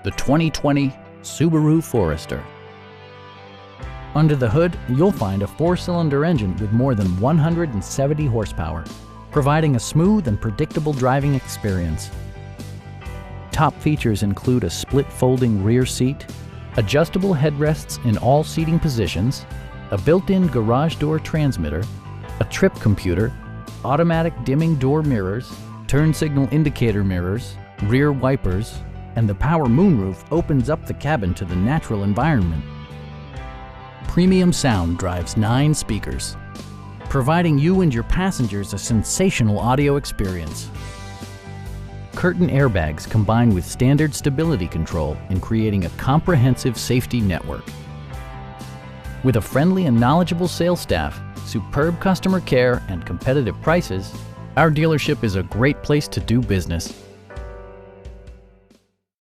the 2020 Subaru Forester. Under the hood, you'll find a 4-cylinder engine with more than 170 horsepower, providing a smooth and predictable driving experience. Top features include a split folding rear seat, adjustable headrests in all seating positions, a built-in garage door transmitter, a trip computer, automatic dimming door mirrors, turn signal indicator mirrors, rear wipers, and the power moonroof opens up the cabin to the natural environment. Premium sound drives 9 speakers, providing you and your passengers a sensational audio experience. Curtain airbags combine with standard stability control in creating a comprehensive safety network. With a friendly and knowledgeable sales staff, superb customer care, and competitive prices, our dealership is a great place to do business.